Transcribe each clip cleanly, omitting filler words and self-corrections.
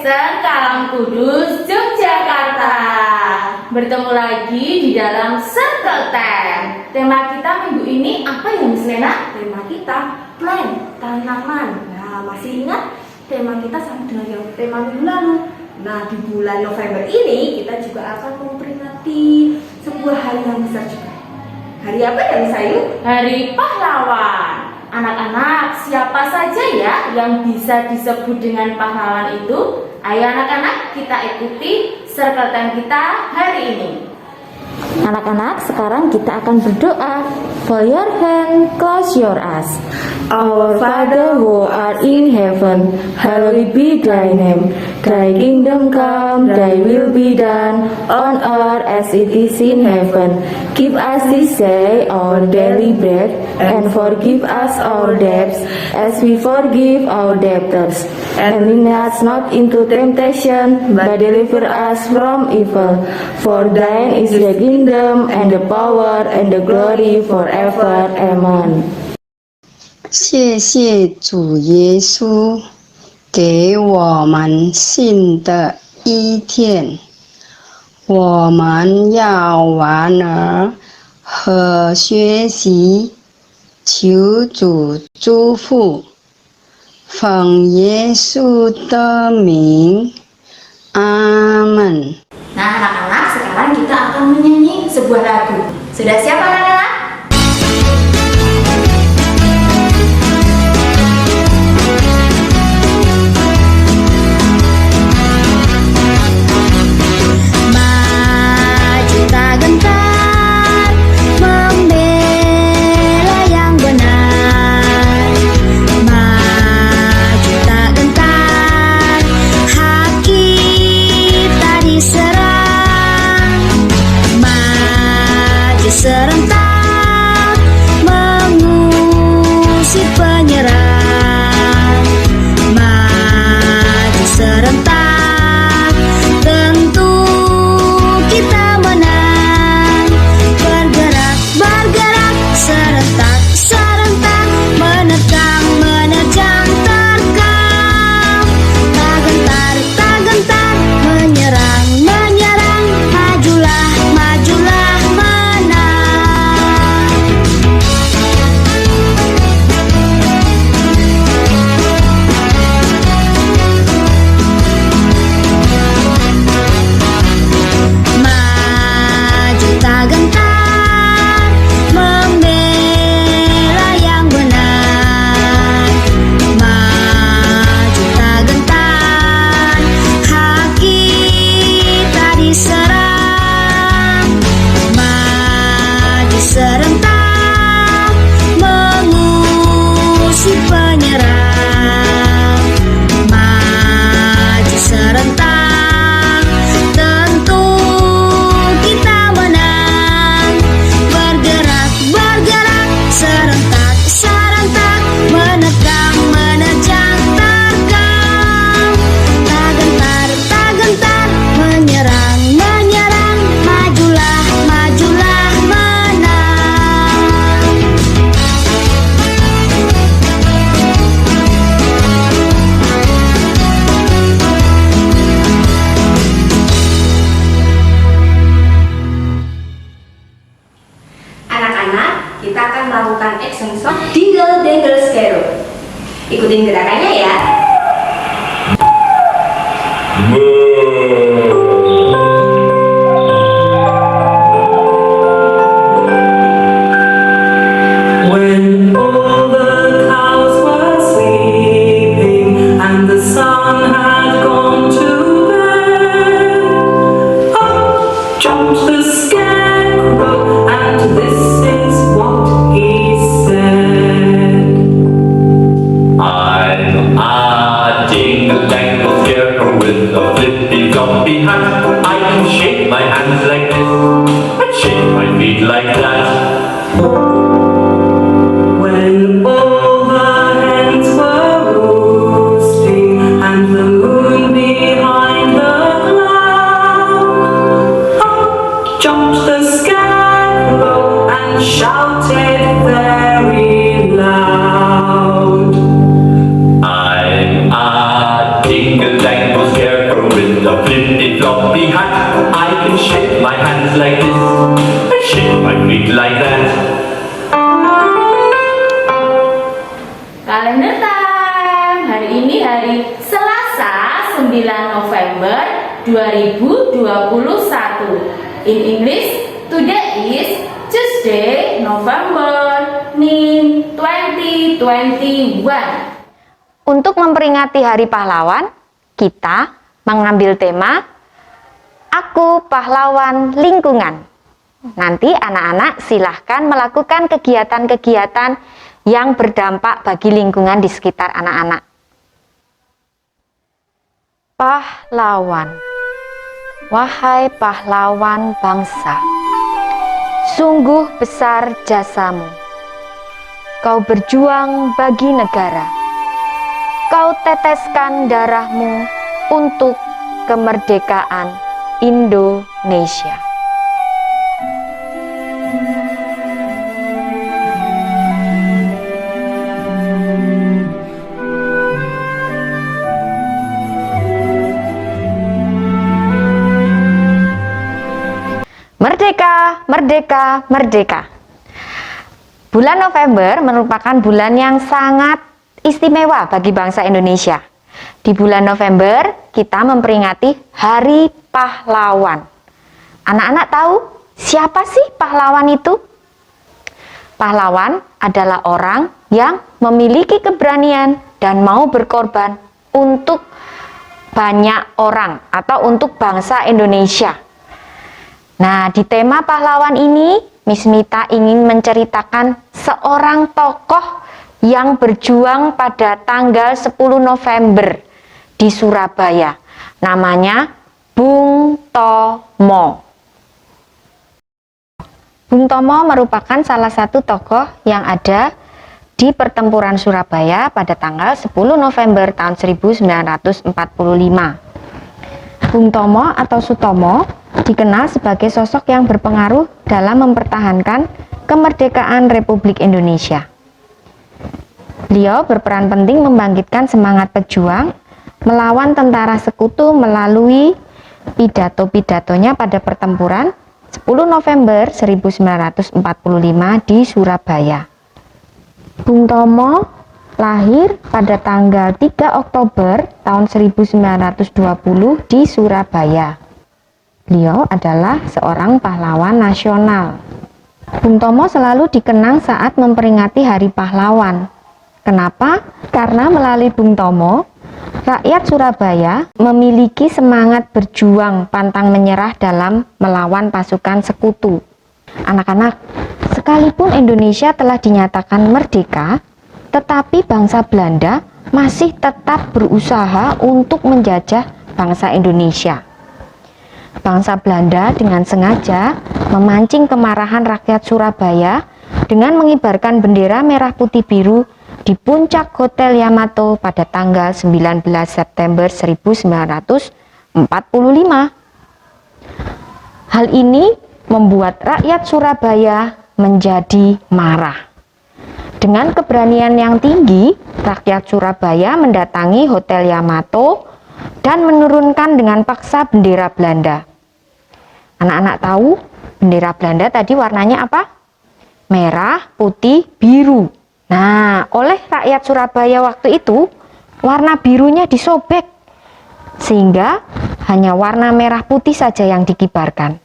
Kristen Kalang Kudus, Yogyakarta. Bertemu lagi di dalam Circle Time. Tema kita minggu ini apa ya Miss Lena? Tema kita plan, tanaman. Nah, masih ingat tema kita sama dengan yang tema minggu lalu. Nah, di bulan November ini kita juga akan memperingati sebuah hari yang besar juga. Hari apa ya Miss Ayu? Hari Pahlawan. Anak-anak, siapa saja ya yang bisa disebut dengan pahlawan itu? Ayo anak-anak, kita ikuti Circle Time kita hari ini. Anak-anak, sekarang kita akan berdoa. Fold your hand, close your eyes. Our Father who art in heaven, hallowed be thy name. Thy kingdom come, thy will be done, on earth as it is in heaven. Give us this day our daily bread, and forgive us our debts, as we forgive our debtors. And lead us not into temptation, but deliver us from evil. For thine is the kingdom, and the power, and the glory forever. Amen. 谢谢主耶稣给我们新的一天，我们要玩儿和学习，求主祝福，奉耶稣的名，阿门。 Nah anak-anak, sekarang kita akan menyanyi sebuah lagu. Sudah siap anak-anak? Serentak mengusir penyerang, maju serentak tentu kita menang. Bergerak, bergerak serentak, serentak menerkam, menerjang, terkam. Tak gentar, tak gentar menyerang, menyerang. Majulah, majulah. Serentak mengusir penyerang, maju serentak tentu kita menang. Bergerak, bergerak serentak, serentak menerkam, menerjang, terkam. Tak gentar, tak gentar menyerang, menyerang. Majulah, majulah. Kita akan melakukan action song Dingle Dangle Sparrow. Ikutin gerakannya ya. When all the cows were sleeping and the sun had gone to bed, up jumped the scarecrow, and this is what he said. I'm a dingle-dangle scarecrow with a flippy-floppy hat. I can shake my hands like this and shake my feet like that. When all the hens were roosting and the moon behind the cloud, up jumped the scarecrow and shouted very loud. I'm a dingle-dangle scarecrow feet like that. Kalender time. Hari ini hari Selasa 9 November 2021. In English, today is Tuesday, November 2021. Untuk memperingati Hari Pahlawan, kita mengambil tema Aku Pahlawan Lingkungan. Nanti anak-anak silahkan melakukan kegiatan-kegiatan yang berdampak bagi lingkungan di sekitar anak-anak. Pahlawan. Wahai pahlawan bangsa, sungguh besar jasamu. Kau berjuang bagi negara. Kau teteskan darahmu untuk kemerdekaan Indonesia. Merdeka, merdeka, merdeka. Bulan November merupakan bulan yang sangat istimewa bagi bangsa Indonesia. Di bulan November, kita memperingati Hari Pahlawan. Anak-anak tahu siapa sih pahlawan itu? Pahlawan adalah orang yang memiliki keberanian dan mau berkorban untuk banyak orang atau untuk bangsa Indonesia. Nah, di tema pahlawan ini, Miss Mita ingin menceritakan seorang tokoh yang berjuang pada tanggal 10 November di Surabaya. Namanya Bung Tomo. Bung Tomo merupakan salah satu tokoh yang ada di pertempuran Surabaya pada tanggal 10 November tahun 1945. Bung Tomo atau Sutomo dikenal sebagai sosok yang berpengaruh dalam mempertahankan kemerdekaan Republik Indonesia. Beliau berperan penting membangkitkan semangat pejuang melawan tentara sekutu melalui pidato-pidatonya pada pertempuran 10 November 1945 di Surabaya. Bung Tomo lahir pada tanggal 3 Oktober tahun 1920 di Surabaya. Beliau adalah seorang pahlawan nasional. Bung Tomo selalu dikenang saat memperingati Hari Pahlawan. Kenapa? Karena melalui Bung Tomo, rakyat Surabaya memiliki semangat berjuang pantang menyerah dalam melawan pasukan sekutu. Anak-anak, sekalipun Indonesia telah dinyatakan merdeka, tetapi bangsa Belanda masih tetap berusaha untuk menjajah bangsa Indonesia. Bangsa Belanda dengan sengaja memancing kemarahan rakyat Surabaya dengan mengibarkan bendera merah putih biru di puncak Hotel Yamato pada tanggal 19 September 1945. Hal ini membuat rakyat Surabaya menjadi marah. Dengan keberanian yang tinggi, rakyat Surabaya mendatangi Hotel Yamato dan menurunkan dengan paksa bendera Belanda. Anak-anak tahu bendera Belanda tadi warnanya apa? Merah, putih, biru. Nah, oleh rakyat Surabaya waktu itu, warna birunya disobek, sehingga hanya warna merah putih saja yang dikibarkan.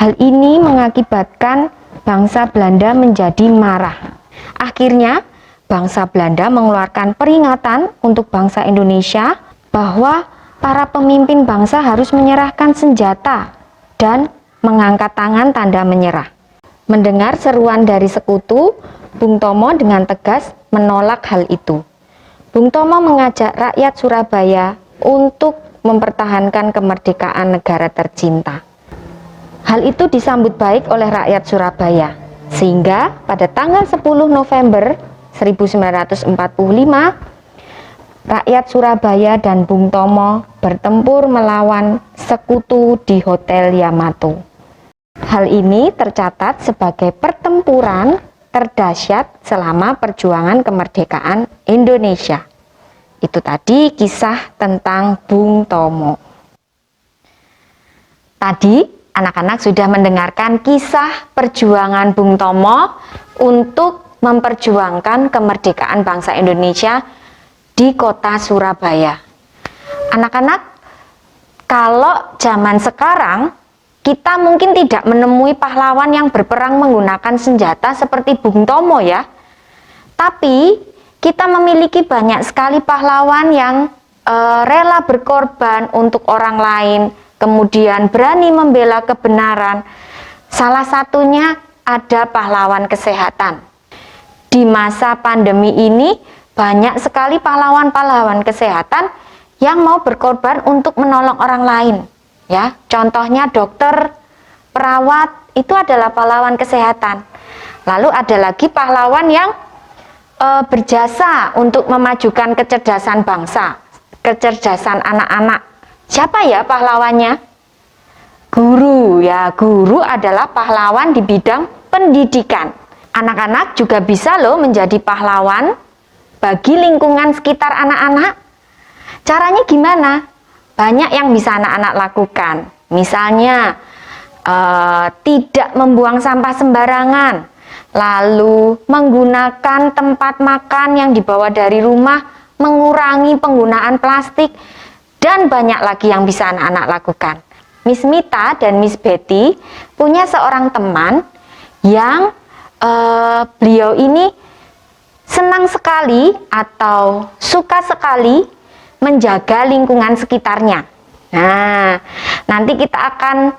Hal ini mengakibatkan bangsa Belanda menjadi marah. Akhirnya, bangsa Belanda mengeluarkan peringatan untuk bangsa Indonesia bahwa para pemimpin bangsa harus menyerahkan senjata dan mengangkat tangan tanda menyerah. Mendengar seruan dari sekutu, Bung Tomo dengan tegas menolak hal itu. Bung Tomo mengajak rakyat Surabaya untuk mempertahankan kemerdekaan negara tercinta. Hal itu disambut baik oleh rakyat Surabaya, sehingga pada tanggal 10 November 1945, rakyat Surabaya dan Bung Tomo bertempur melawan sekutu di Hotel Yamato. Hal ini tercatat sebagai pertempuran terdahsyat selama perjuangan kemerdekaan Indonesia. Itu tadi kisah tentang Bung Tomo. Tadi anak-anak sudah mendengarkan kisah perjuangan Bung Tomo untuk memperjuangkan kemerdekaan bangsa Indonesia di kota Surabaya. Anak-anak, kalau zaman sekarang kita mungkin tidak menemui pahlawan yang berperang menggunakan senjata seperti Bung Tomo ya. Tapi kita memiliki banyak sekali pahlawan yang rela berkorban untuk orang lain, kemudian berani membela kebenaran. Salah satunya ada pahlawan kesehatan. Di masa pandemi ini banyak sekali pahlawan-pahlawan kesehatan yang mau berkorban untuk menolong orang lain. Ya, contohnya dokter, perawat, itu adalah pahlawan kesehatan. Lalu ada lagi pahlawan yang berjasa untuk memajukan kecerdasan bangsa, kecerdasan anak-anak. Siapa ya pahlawannya? Guru ya, guru adalah pahlawan di bidang pendidikan. Anak-anak juga bisa loh menjadi pahlawan bagi lingkungan sekitar anak-anak. Caranya gimana? Banyak yang bisa anak-anak lakukan. Misalnya tidak membuang sampah sembarangan, lalu menggunakan tempat makan yang dibawa dari rumah, mengurangi penggunaan plastik, dan banyak lagi yang bisa anak-anak lakukan. Miss Mita dan Miss Betty punya seorang teman yang beliau ini senang sekali atau suka sekali menjaga lingkungan sekitarnya. Nah, nanti kita akan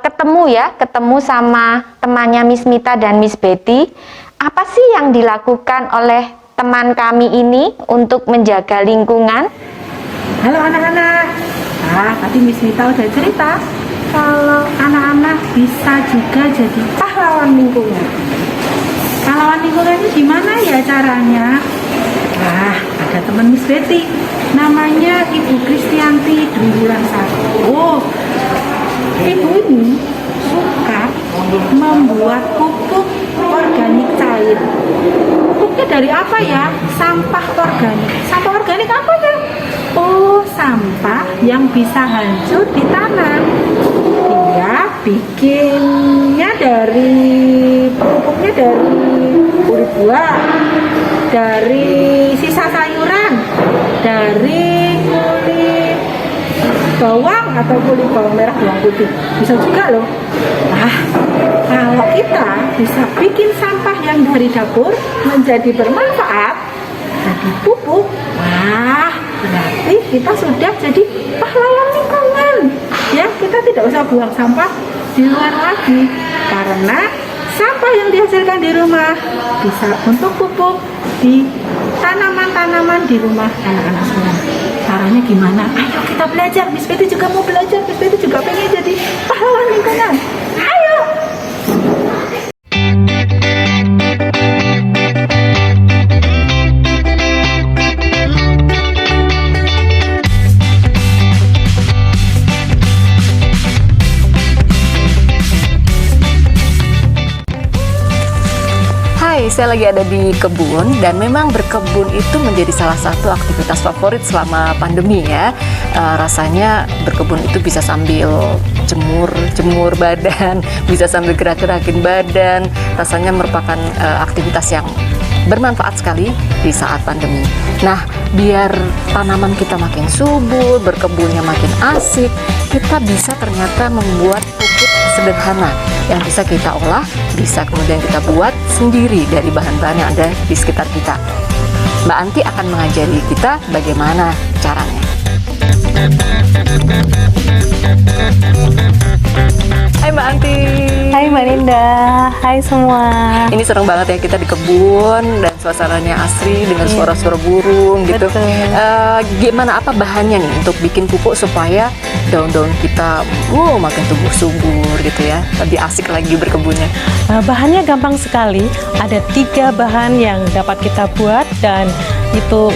ketemu sama temannya Miss Mita dan Miss Betty. Apa sih yang dilakukan oleh teman kami ini untuk menjaga lingkungan? Halo anak-anak. Nah, tadi Miss Mita udah cerita kalau anak-anak bisa juga jadi pahlawan lingkungan. Pahlawan lingkungan ini gimana ya caranya? Nah, ada teman Miss Betty, namanya Ibu Kristianti Dwi Wulan Sari. Oh, ibu ini suka membuat pupuk organik cair. Pupuknya dari apa ya? Sampah organik. Sampah organik apa ya? Oh, sampah yang bisa hancur di tanah. Dia bikinnya dari pupuknya dari kulit buah, dari sisa sayuran, dari kulit bawang atau kulit bawang merah, bawang putih. Bisa juga loh. Nah, kalau kita bisa bikin sampah yang dari dapur menjadi bermanfaat, jadi pupuk, wah, berarti kita sudah jadi pahlawan lingkungan. Ya, kita tidak usah buang sampah di luar lagi, karena sampah yang dihasilkan di rumah bisa untuk pupuk di tanaman-tanaman di rumah anak-anak semua. Caranya gimana? Ayo kita belajar. Miss Betty juga mau belajar. Miss Betty juga pengen jadi pahlawan lingkungan. Ayo! Hai, saya lagi ada di kebun dan memang berkebun itu menjadi salah satu aktivitas favorit selama pandemi ya. Rasanya berkebun itu bisa sambil jemur badan, bisa sambil gerak-gerakin badan. Rasanya merupakan aktivitas yang bermanfaat sekali di saat pandemi. Nah, biar tanaman kita makin subur, berkebunnya makin asik, kita bisa ternyata membuat pupuk sederhana yang bisa kita olah, bisa kemudian kita buat sendiri dari bahan-bahan yang ada di sekitar kita. Mbak Anti akan mengajari kita bagaimana caranya. Hai Mbak Anti. Hai Mbak Linda, hai semua. Ini seneng banget ya kita di kebun dan suasananya asri dengan suara-suara burung gitu. Gimana, apa bahannya nih untuk bikin pupuk supaya daun-daun kita makin tumbuh subur gitu ya, lebih asik lagi berkebunnya? Bahannya gampang sekali, ada 3 bahan yang dapat kita buat dan itu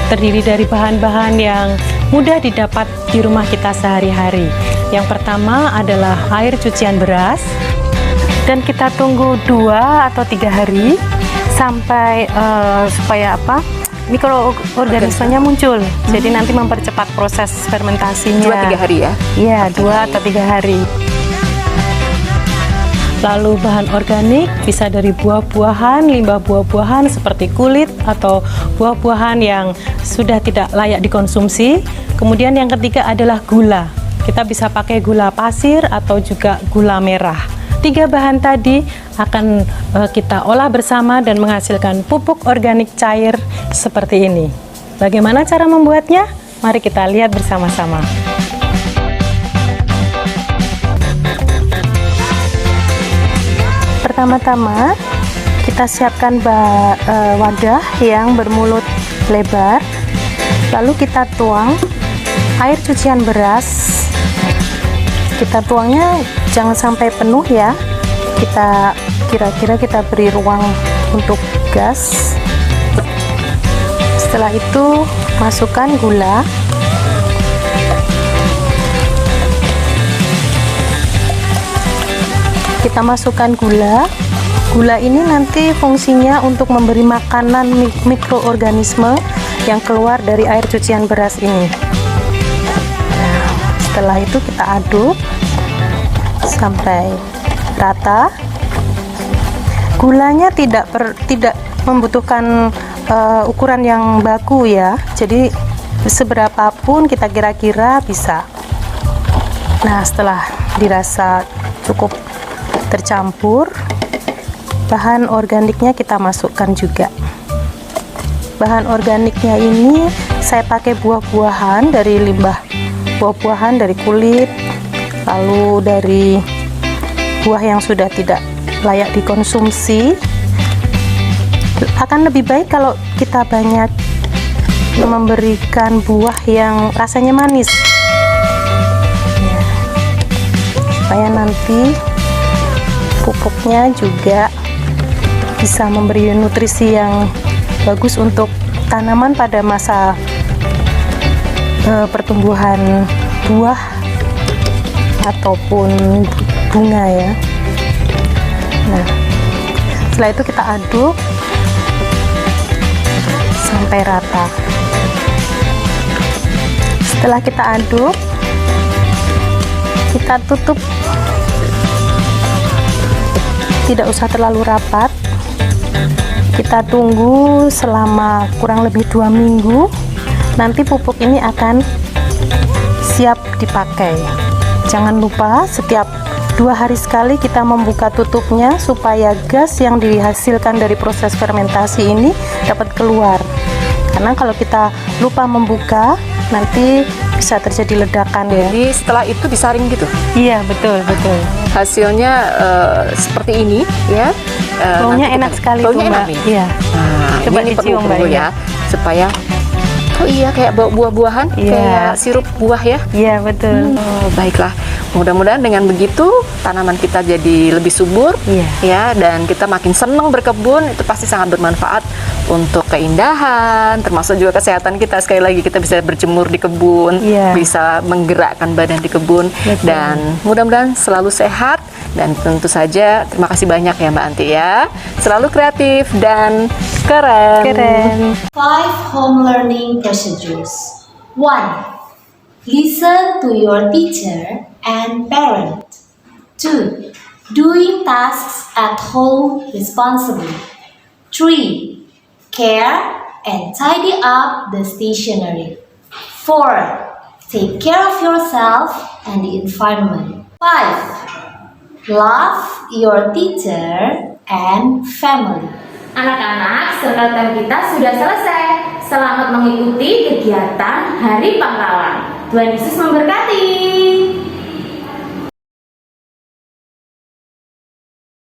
terdiri dari bahan-bahan yang mudah didapat di rumah kita sehari-hari. Yang pertama adalah air cucian beras, dan kita tunggu 2 atau 3 hari sampai supaya mikroorganismenya muncul. Jadi nanti mempercepat proses fermentasinya. 2-3 hari ya? Iya, 2 atau 3 hari. Lalu bahan organik bisa dari buah-buahan, limbah buah-buahan seperti kulit atau buah-buahan yang sudah tidak layak dikonsumsi. Kemudian yang ketiga adalah gula. Kita bisa pakai gula pasir atau juga gula merah. 3 bahan tadi akan kita olah bersama dan menghasilkan pupuk organik cair seperti ini. Bagaimana cara membuatnya? Mari kita lihat bersama-sama. Pertama-tama kita siapkan wadah yang bermulut lebar, lalu kita tuang air cucian beras. Kita tuangnya jangan sampai penuh ya, kita kira-kira kita beri ruang untuk gas. Setelah itu masukkan gula. Kita masukkan gula. Gula ini nanti fungsinya untuk memberi makanan mikroorganisme yang keluar dari air cucian beras ini. Nah, setelah itu kita aduk sampai rata. Gulanya tidak membutuhkan ukuran yang baku ya. Jadi seberapapun kita kira-kira bisa. Nah, setelah dirasa cukup tercampur, bahan organiknya kita masukkan juga. Bahan organiknya ini saya pakai buah-buahan, dari limbah buah-buahan, dari kulit, lalu dari buah yang sudah tidak layak dikonsumsi. Akan lebih baik kalau kita banyak memberikan buah yang rasanya manis ya, supaya nanti pupuknya juga bisa memberi nutrisi yang bagus untuk tanaman pada masa pertumbuhan buah ataupun bunga ya. Nah, setelah itu kita aduk sampai rata. Setelah kita aduk, kita tutup, tidak usah terlalu rapat. Kita tunggu selama kurang lebih 2 minggu. Nanti pupuk ini akan siap dipakai. Jangan lupa setiap 2 hari sekali kita membuka tutupnya supaya gas yang dihasilkan dari proses fermentasi ini dapat keluar. Karena kalau kita lupa membuka, nanti bisa terjadi ledakan ya. Jadi setelah itu disaring gitu? Iya, betul. Hasilnya seperti ini ya. Baunya enak sekali tuh, Mbak. Mbak. Iya. Nah, Coba ini dicium, perlu Mbak, ya, supaya kayak buah-buahan, Iya. kayak sirup buah ya. Iya, betul. Oh, baiklah. Mudah-mudahan dengan begitu tanaman kita jadi lebih subur, Iya. ya, dan kita makin senang berkebun. Itu pasti sangat bermanfaat untuk keindahan, termasuk juga kesehatan kita. Sekali lagi kita bisa berjemur di kebun, Iya. bisa menggerakkan badan di kebun, Betul. dan mudah-mudahan selalu sehat. Dan tentu saja terima kasih banyak ya Mbak Anti ya. Selalu kreatif dan keren. 5 home learning procedures. 1. Listen to your teacher and parent. 2. Doing tasks at home responsibly. 3. Care and tidy up the stationery. 4. Take care of yourself and the environment. 5. Love your teacher and family. Anak-anak, circle time kita sudah selesai. Selamat mengikuti kegiatan Hari Pahlawan. Tuhan Yesus memberkati.